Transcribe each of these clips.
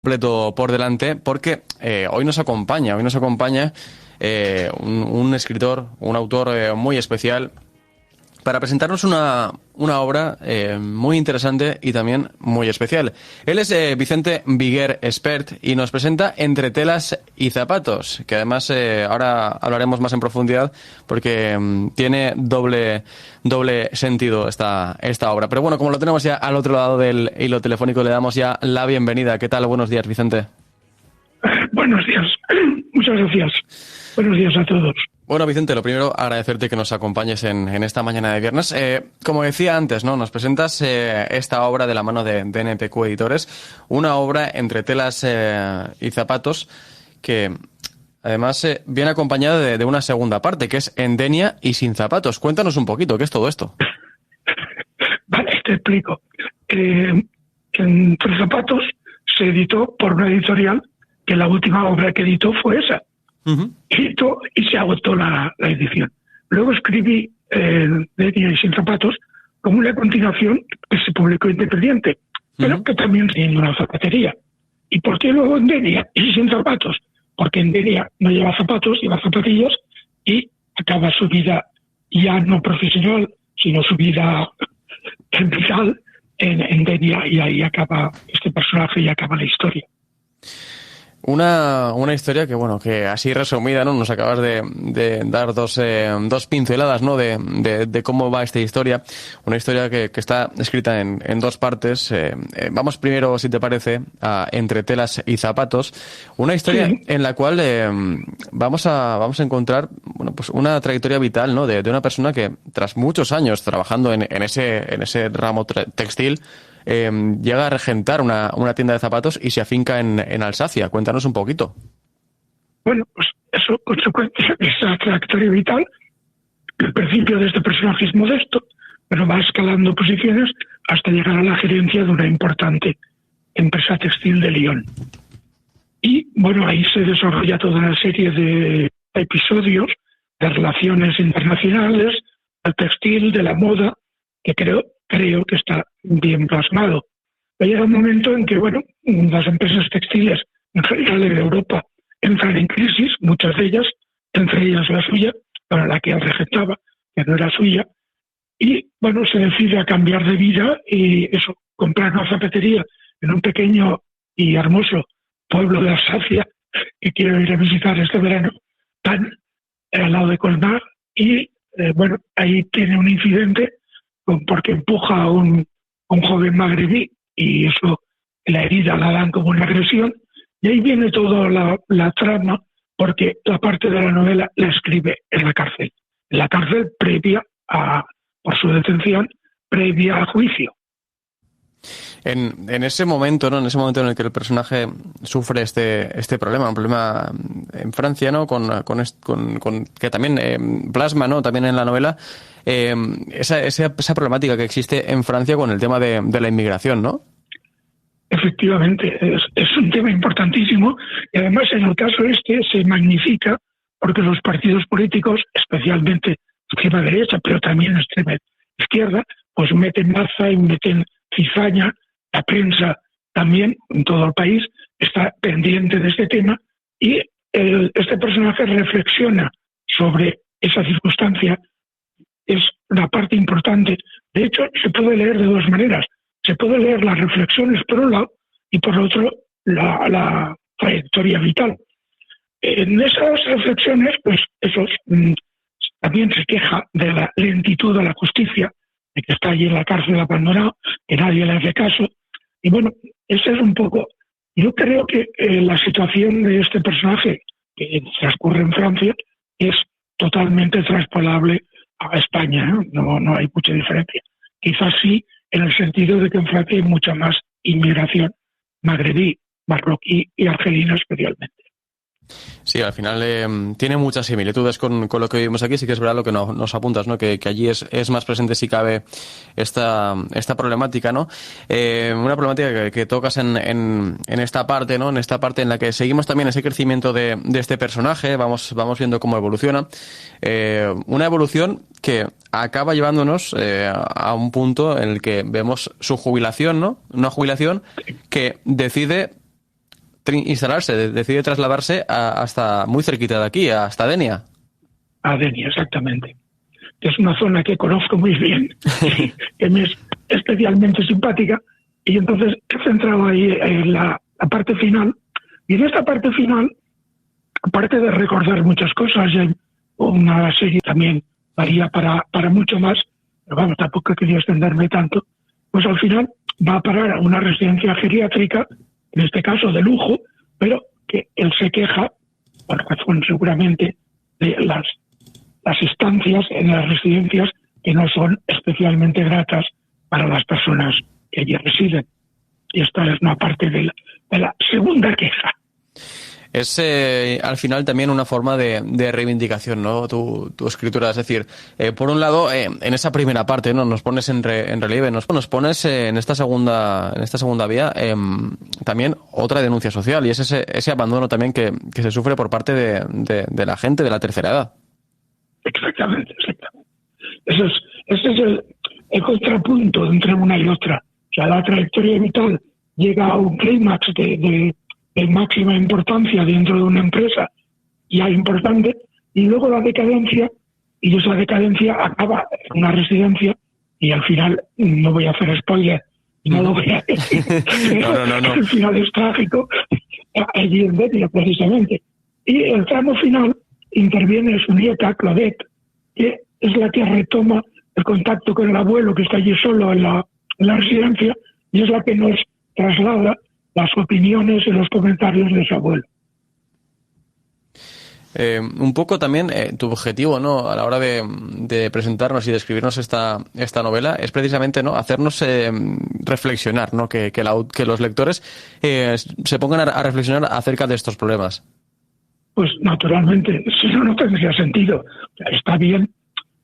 Completo por delante porque hoy nos acompaña un escritor, un autor muy especial para presentarnos una obra muy interesante y también muy especial. Él es Vicente Viguer Espert y nos presenta Entre telas y zapatos, que además ahora hablaremos más en profundidad porque tiene doble sentido esta obra. Pero bueno, como lo tenemos ya al otro lado del hilo telefónico, le damos ya la bienvenida. ¿Qué tal? Buenos días, Vicente. Buenos días, muchas gracias. Buenos días a todos. Bueno, Vicente, lo primero, agradecerte que nos acompañes en esta mañana de viernes. Como decía antes, ¿no? Nos presentas esta obra de la mano de NPQ Editores, una obra entre telas y zapatos que además viene acompañada de una segunda parte, que es Endenia y sin zapatos. Cuéntanos un poquito, ¿qué es todo esto? Vale, te explico. Entre zapatos se editó por una editorial que la última obra que editó fue esa. Uh-huh. Editó y se agotó la edición. Luego escribí Endenia y sin zapatos como una continuación que se publicó independiente, pero que también tiene una zapatería. ¿Y por qué luego Endenia y sin zapatos? Porque Endenia no lleva zapatos, lleva zapatillas y acaba su vida ya no profesional, sino su vida vital en Endenia, y ahí acaba este personaje y acaba la historia. Una historia que, bueno, que así resumida, ¿no? Nos acabas de dar dos pinceladas, ¿no? De cómo va esta historia. Una historia que está escrita en dos partes. Vamos primero, si te parece, a Entre telas y zapatos. Una historia en la cual vamos a encontrar, bueno, pues una trayectoria vital, ¿no? De una persona que, tras muchos años trabajando en ese ramo textil, llega a regentar una tienda de zapatos y se afinca en Alsacia. Cuéntanos un poquito. Bueno, pues eso, consecuencia de esa trayectoria vital. El principio de este personaje es modesto, pero va escalando posiciones hasta llegar a la gerencia de una importante empresa textil de Lyon. Y bueno, ahí se desarrolla toda una serie de episodios de relaciones internacionales, del textil, de la moda, que creo que está bien plasmado. Llega un momento en que, bueno, las empresas textiles en general en Europa entran en crisis, muchas de ellas, entre ellas la suya, para la que él regentaba, que no era suya, y bueno, se decide a cambiar de vida y eso, comprar una zapatería en un pequeño y hermoso pueblo de Alsacia que quiero ir a visitar este verano, tan al lado de Colmar, y bueno, ahí tiene un incidente porque empuja a un joven magrebí y eso, la herida la dan como una agresión, y ahí viene toda la trama, porque la parte de la novela la escribe en la cárcel previa por su detención, previa a juicio. En ese momento, ¿no? En ese momento en el que el personaje sufre este problema, un problema en Francia, ¿no? Con que también plasma, ¿no? También en la novela esa problemática que existe en Francia con el tema de la inmigración, ¿no? Efectivamente, es un tema importantísimo, y además en el caso se magnifica porque los partidos políticos, especialmente extrema derecha, pero también extrema izquierda, pues meten maza y meten cizaña. La prensa también en todo el país está pendiente de este tema, y este personaje reflexiona sobre esa circunstancia. Es una parte importante. De hecho, se puede leer de dos maneras. Se puede leer las reflexiones por un lado y por otro la trayectoria vital. En esas reflexiones, pues también se queja de la lentitud de la justicia, de que está allí en la cárcel abandonado, que nadie le hace caso. Y bueno, ese es un poco. Yo creo que la situación de este personaje, que transcurre en Francia, es totalmente transpolable a España, ¿no? No hay mucha diferencia. Quizás sí, en el sentido de que en Francia hay mucha más inmigración magrebí, marroquí y argelina especialmente. Sí, al final tiene muchas similitudes con lo que vivimos aquí. Sí que es verdad lo que nos apuntas, ¿no? Que allí es más presente, si cabe, esta problemática, ¿no? Una problemática que tocas en esta parte, ¿no? En esta parte en la que seguimos también ese crecimiento de este personaje. Vamos viendo cómo evoluciona. Una evolución que acaba llevándonos a un punto en el que vemos su jubilación, ¿no? Una jubilación que decide instalarse, decide trasladarse hasta muy cerquita de aquí, hasta Denia. A Denia, exactamente. Es una zona que conozco muy bien, que me es especialmente simpática, y entonces he centrado ahí en la parte final. Y en esta parte final, aparte de recordar muchas cosas, hay una serie también varía para mucho más, pero vamos, tampoco quería extenderme tanto, pues al final va a parar a una residencia geriátrica, en este caso de lujo, pero que él se queja, por razón seguramente, de las estancias en las residencias que no son especialmente gratas para las personas que allí residen. Y esta es una parte de la segunda queja. Es al final también una forma de reivindicación, ¿no? Tu escritura, es decir, por un lado, en esa primera parte, ¿no? Nos pones en relieve, nos pones en esta segunda vía también otra denuncia social, y es ese abandono también que se sufre por parte de la gente de la tercera edad. Exactamente. Ese es el contrapunto entre una y otra. O sea, la trayectoria vital llega a un clímax de máxima importancia dentro de una empresa ya importante, y luego la decadencia, y esa decadencia acaba en una residencia, y al final, no voy a hacer spoiler, no lo voy a decir, no. El final es trágico, allí en Denia precisamente. Y el tramo final interviene su nieta, Claudette, que es la que retoma el contacto con el abuelo, que está allí solo en la residencia, y es la que nos traslada las opiniones y los comentarios de su abuelo. Un poco también tu objetivo, ¿no?, a la hora de presentarnos y de escribirnos esta novela es precisamente, ¿no?, hacernos reflexionar, ¿no?, que los lectores se pongan a reflexionar acerca de estos problemas. Pues naturalmente, si no tendría sentido. Está bien,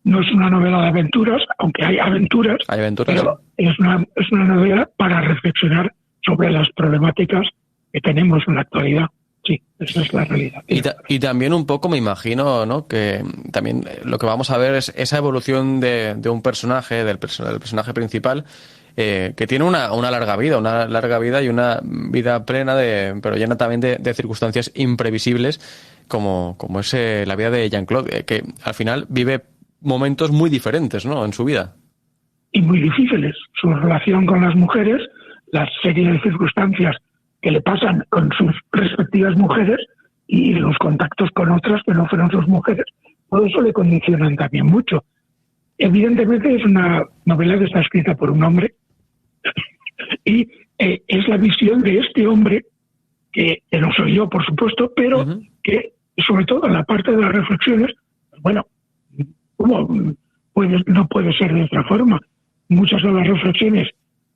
no es una novela de aventuras, aunque hay aventuras, pero sí. es una novela para reflexionar sobre las problemáticas que tenemos en la actualidad. Sí, esa es la realidad. Y también un poco me imagino, ¿no?, que también lo que vamos a ver es esa evolución de un personaje, del personaje principal, que tiene una larga vida y una vida plena pero llena también de circunstancias imprevisibles, como es la vida de Jean-Claude, que al final vive momentos muy diferentes, ¿no?, en su vida. Y muy difíciles. Su relación con las mujeres, la serie de circunstancias que le pasan con sus respectivas mujeres y los contactos con otras que no fueron sus mujeres, todo eso le condicionan también mucho. Evidentemente es una novela que está escrita por un hombre y es la visión de este hombre, que no soy yo, por supuesto, pero que sobre todo en la parte de las reflexiones, bueno, ¿cómo no puede ser de otra forma? Muchas de las reflexiones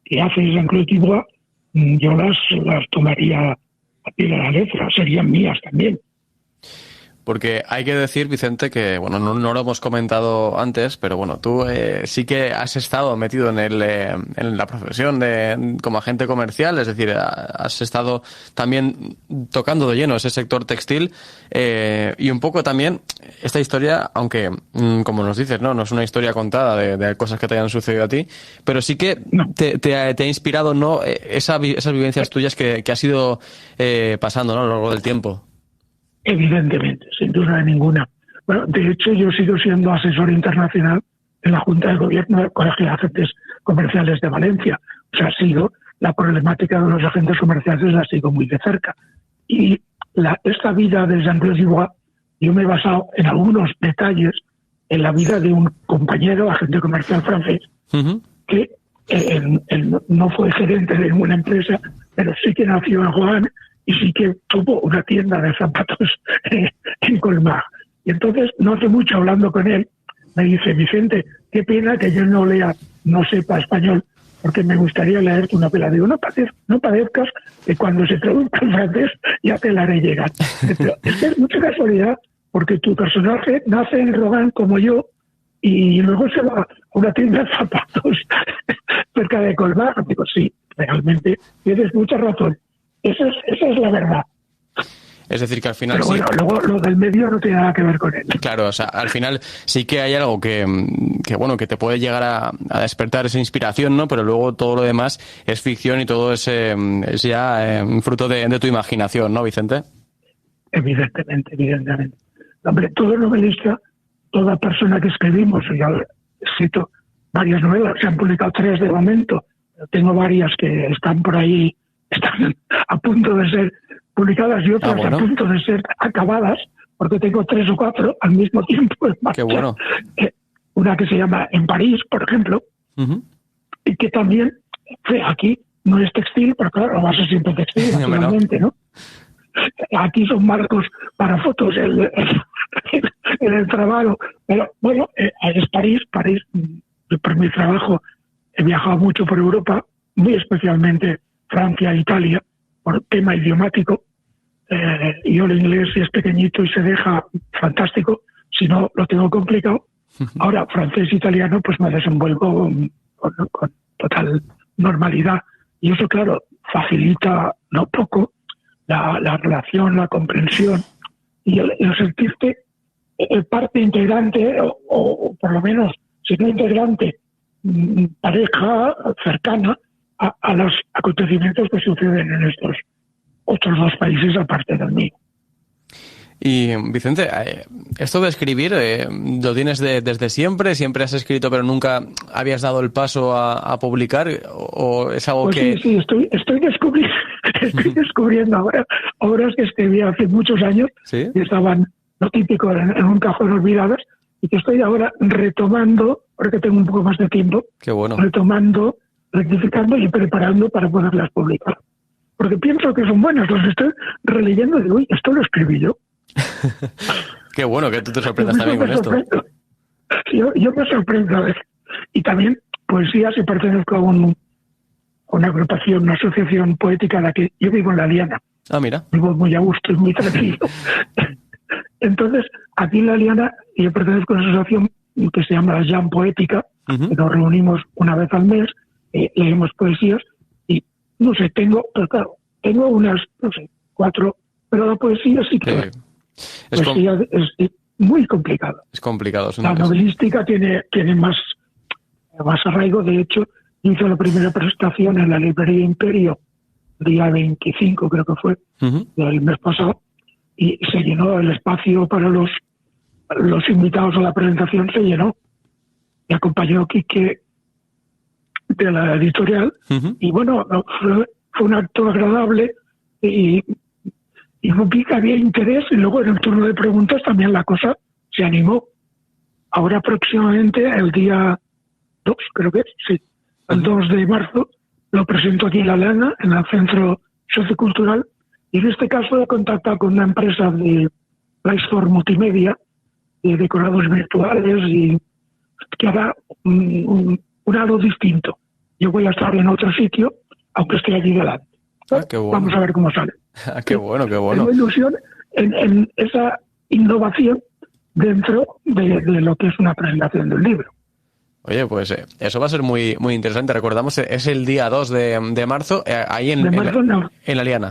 que hace Jean-Claude Dubois, yo las tomaría a pie de la letra, serían mías también. Porque hay que decir, Vicente, que bueno, no lo hemos comentado antes, pero bueno, tú sí que has estado metido en la profesión como agente comercial, es decir, has estado también tocando de lleno ese sector textil, y un poco también esta historia, aunque como nos dices, no es una historia contada de cosas que te hayan sucedido a ti, pero sí que te ha inspirado, ¿no?, esas vivencias tuyas que has ido pasando, ¿no?, a lo largo del tiempo. Evidentemente, sin duda ninguna. Bueno, de hecho, yo sigo siendo asesor internacional en la Junta de Gobierno del Colegio de Agentes Comerciales de Valencia. O sea, la problemática de los agentes comerciales la sigo muy de cerca. Y esta vida de Jean-Claude Dubois, yo me he basado en algunos detalles en la vida de un compañero, agente comercial francés, que él no fue gerente de ninguna empresa, pero sí que nació en Rouen y sí que tuvo una tienda de zapatos en Colmar. Y entonces, no hace mucho hablando con él, me dice: Vicente, qué pena que yo no sepa español, porque me gustaría leer tu novela. Digo, no padezcas, que cuando se traduzca en francés ya te la haré llegar. Pero es mucha casualidad, porque tu personaje nace en Rouen como yo, y luego se va a una tienda de zapatos cerca de Colmar. Digo, sí, realmente tienes mucha razón. Esa es la verdad. Es decir, que al final Pero bueno, luego lo del medio no tiene nada que ver con él. Claro, o sea, al final sí que hay algo que bueno, que te puede llegar a despertar esa inspiración, ¿no? Pero luego todo lo demás es ficción y todo es ya fruto de tu imaginación, ¿no, Vicente? Evidentemente. Hombre, todo novelista, toda persona que escribimos, ya he escrito varias novelas, se han publicado 3 de momento, tengo varias que están por ahí, están a punto de ser publicadas y otras a punto de ser acabadas, porque tengo 3 o 4 al mismo tiempo en marcha. Qué bueno. Una que se llama En París, por ejemplo, y que también, aquí no es textil, pero claro, va a ser siempre textil, naturalmente, ¿no? Aquí son marcos para fotos en el trabajo, pero bueno, es París. Por mi trabajo he viajado mucho por Europa, muy especialmente Francia e Italia, por tema idiomático. Yo el inglés, si es pequeñito y se deja, fantástico, si no lo tengo complicado. Ahora, francés e italiano, pues me desenvuelvo con total normalidad, y eso, claro, facilita no poco la relación, la comprensión y el sentirte parte integrante, o por lo menos, si no integrante, pareja cercana a los acontecimientos que suceden en estos otros 2 países aparte del mío. Y Vicente, esto de escribir, ¿lo tienes desde siempre? ¿Siempre has escrito pero nunca habías dado el paso a publicar? ¿O es algo pues que...? Sí, estoy descubriendo ahora obras que escribí hace muchos años, ¿sí? Y estaban, lo típico, en un cajón olvidadas, y que estoy ahora retomando, porque tengo un poco más de tiempo. Qué bueno. Retomando, rectificando y preparando para poderlas publicar. Porque pienso que son buenas, las estoy releyendo y digo, uy, esto lo escribí yo. Qué bueno que tú te sorprendas también con esto. Yo me sorprendo a veces. Y también poesía, si pertenezco a una agrupación, una asociación poética en la que yo vivo en La Liana. Ah, mira. Vivo muy a gusto y muy tranquilo. Entonces, aquí en La Liana, yo pertenezco a una asociación que se llama la Jam Poética, que nos reunimos una vez al mes, leemos poesías, y no sé, tengo unas, 4, pero la poesía sí que... Es muy complicado. Es complicado. La novelística tiene más arraigo. De hecho, hizo la primera presentación en la librería Imperio, día 25 creo que fue, del mes pasado, y se llenó el espacio para los invitados a la presentación, se llenó. Me acompañó Quique de la editorial, y bueno, fue un acto agradable, y vi que había interés, y luego en el turno de preguntas también la cosa se animó. Ahora próximamente, el día 2, creo que es, sí, el 2 de marzo, lo presento aquí en La Liana, en el Centro Sociocultural, y en este caso he contactado con una empresa de Lightstore Multimedia, de decorados virtuales, y que hará un halo distinto. Yo voy a estar en otro sitio, aunque esté allí delante. Qué bueno. Vamos a ver cómo sale. Qué bueno. Tengo ilusión en esa innovación dentro de lo que es una presentación del libro. Oye, pues eso va a ser muy muy interesante. Recordamos, es el día 2 de marzo, ahí en La Liana.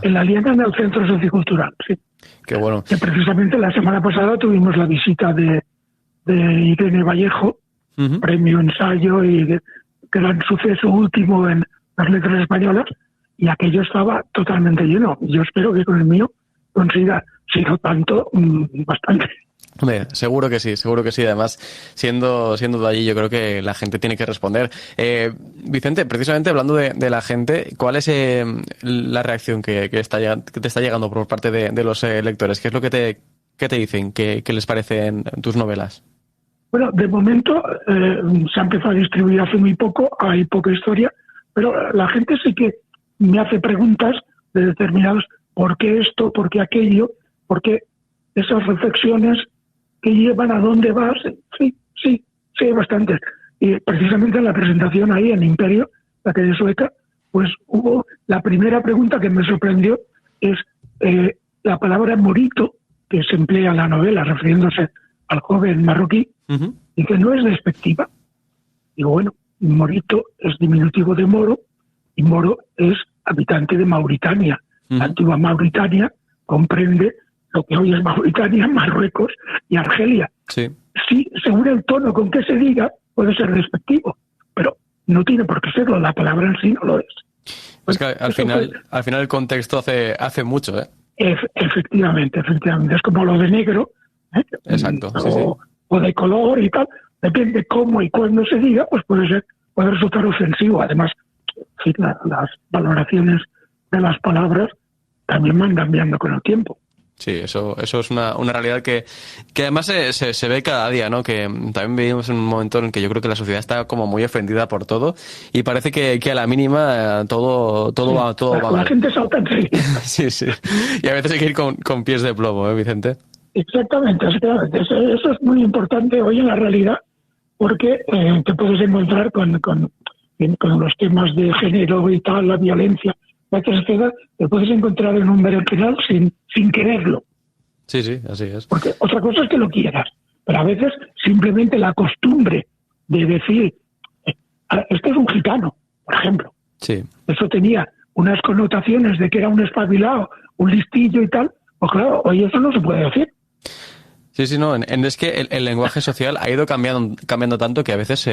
En La Liana, en el Centro Sociocultural, sí. Qué bueno. Que precisamente la semana pasada tuvimos la visita de Irene Vallejo, premio ensayo y gran suceso último en las letras españolas, y aquello estaba totalmente lleno. Yo espero que con el mío consiga, si no tanto, bastante. Hombre, seguro que sí. Además, siendo de allí, yo creo que la gente tiene que responder. Vicente, precisamente hablando de la gente, ¿cuál es la reacción que te está llegando por parte de los lectores? ¿Qué es lo que te dicen? ¿Qué les parece en tus novelas? Bueno, de momento se ha empezado a distribuir hace muy poco, hay poca historia, pero la gente sí que me hace preguntas de determinados, ¿por qué esto? ¿Por qué aquello? ¿Por qué esas reflexiones que llevan a dónde vas? Sí, bastantes. Y precisamente en la presentación ahí en Imperio, la que de Sueca, pues hubo la primera pregunta que me sorprendió, es la palabra morito, que se emplea en la novela refiriéndose al joven marroquí, y que no es despectiva. Digo, bueno, morito es diminutivo de moro, y moro es habitante de Mauritania. La antigua Mauritania comprende lo que hoy es Mauritania, Marruecos y Argelia. Sí. Sí, según el tono con que se diga, puede ser despectivo, pero no tiene por qué serlo, la palabra en sí no lo es. Es que al final el contexto hace mucho, ¿eh? Efectivamente. Es como lo de negro, ¿eh? Exacto, sí. O de color y tal. Depende cómo y cuándo se diga, pues puede resultar ofensivo. Además, sí, las valoraciones de las palabras también van cambiando con el tiempo. Sí, eso es una realidad que además se ve cada día, ¿no? Que también vivimos en un momento en que yo creo que la sociedad está como muy ofendida por todo y parece que a la mínima todo va mal. La gente salta enseguida. Sí. Y a veces hay que ir con pies de plomo, ¿eh, Vicente? Exactamente. Eso es muy importante hoy en la realidad porque te puedes encontrar con los temas de género y tal, la violencia, etcétera, te puedes encontrar en un berenjenal sin quererlo. Sí, así es. Porque otra cosa es que lo quieras, pero a veces simplemente la costumbre de decir, este es un gitano, por ejemplo. Sí. Eso tenía unas connotaciones de que era un espabilado, un listillo y tal, pues claro, hoy eso no se puede decir. Sí, no, es que el lenguaje social ha ido cambiando tanto que a veces,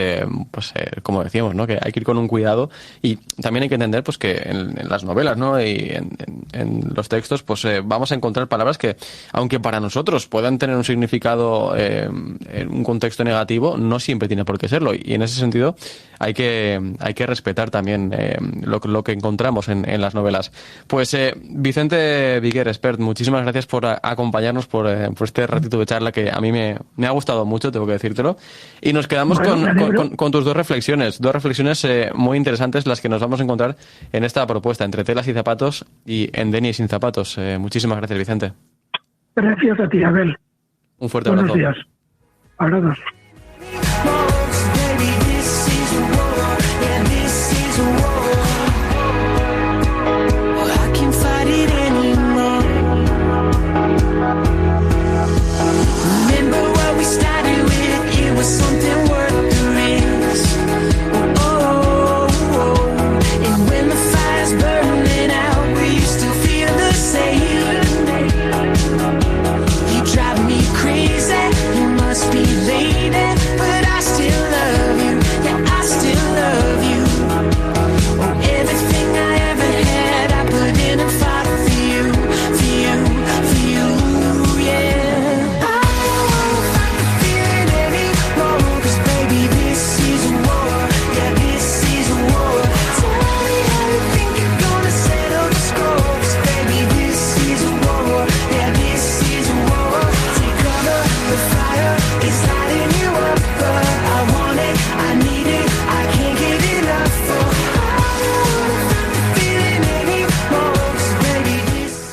como decíamos, ¿no? Que hay que ir con un cuidado y también hay que entender pues que en las novelas, ¿no? Y en los textos, pues vamos a encontrar palabras que, aunque para nosotros puedan tener un significado en un contexto negativo, no siempre tiene por qué serlo. Y en ese sentido hay que respetar también lo que encontramos en las novelas. Pues Vicente Viguer, expert, muchísimas gracias por acompañarnos por este ratito de charla que a mí me ha gustado mucho, tengo que decírtelo. Y nos quedamos con tus dos reflexiones muy interesantes, las que nos vamos a encontrar en esta propuesta, Entre telas y zapatos y En Denis sin zapatos. Muchísimas gracias, Vicente. Gracias a ti, Abel. Un fuerte abrazo. Buenos días. Abrazos.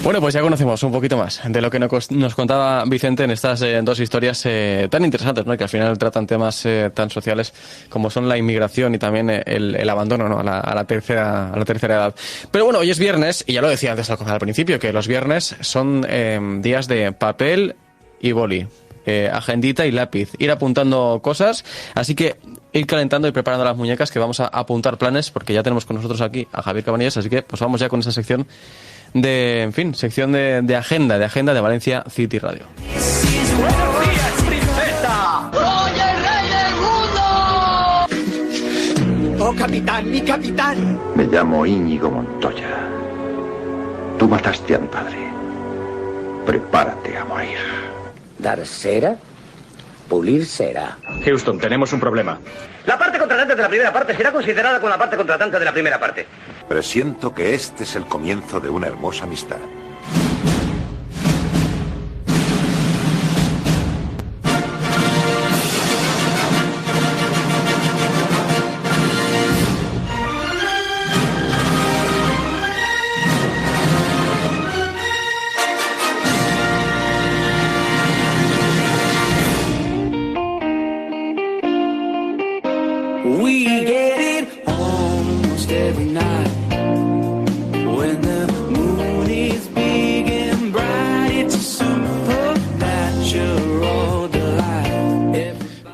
Bueno, pues ya conocemos un poquito más de lo que nos contaba Vicente en estas dos historias tan interesantes, ¿no? Que al final tratan temas tan sociales como son la inmigración y también el abandono, ¿no? a la tercera edad. Pero bueno, hoy es viernes y ya lo decía antes al principio, que los viernes son días de papel y boli. Agendita y lápiz, ir apuntando cosas, así que ir calentando y preparando las muñecas, que vamos a apuntar planes, porque ya tenemos con nosotros aquí a Javier Cabanillas, así que pues vamos ya con esa sección sección de agenda de Valencia City Radio. ¡Buenos días, princesa! ¡Soy el rey del mundo! ¡Oh, capitán, mi capitán! Me llamo Íñigo Montoya. Tú mataste a mi padre. Prepárate a morir. ¿Dar cera? Pulir cera. Houston, tenemos un problema. La parte contratante de la primera parte será considerada con la parte contratante de la primera parte. Presiento que este es el comienzo de una hermosa amistad. Every night when the moon is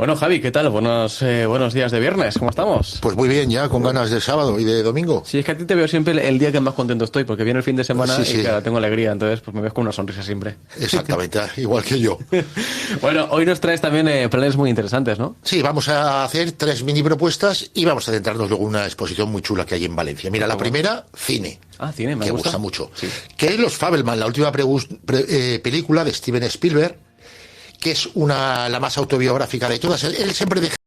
Bueno, Javi, ¿qué tal? Buenos días de viernes, ¿cómo estamos? Pues muy bien, ya con ganas de sábado y de domingo. Sí, es que a ti te veo siempre el día que más contento estoy, porque viene el fin de semana Sí, sí. y claro, tengo alegría, entonces pues me ves con una sonrisa siempre. Exactamente, igual que yo. Bueno, hoy nos traes también planes muy interesantes, ¿no? Sí, vamos a hacer 3 mini propuestas y vamos a centrarnos luego en una exposición muy chula que hay en Valencia. Mira, la primera, cine. Ah, cine, me que gusta mucho. Sí. Que es Los Fabelman, la última película de Steven Spielberg, que es la más autobiográfica de todas. Él siempre deja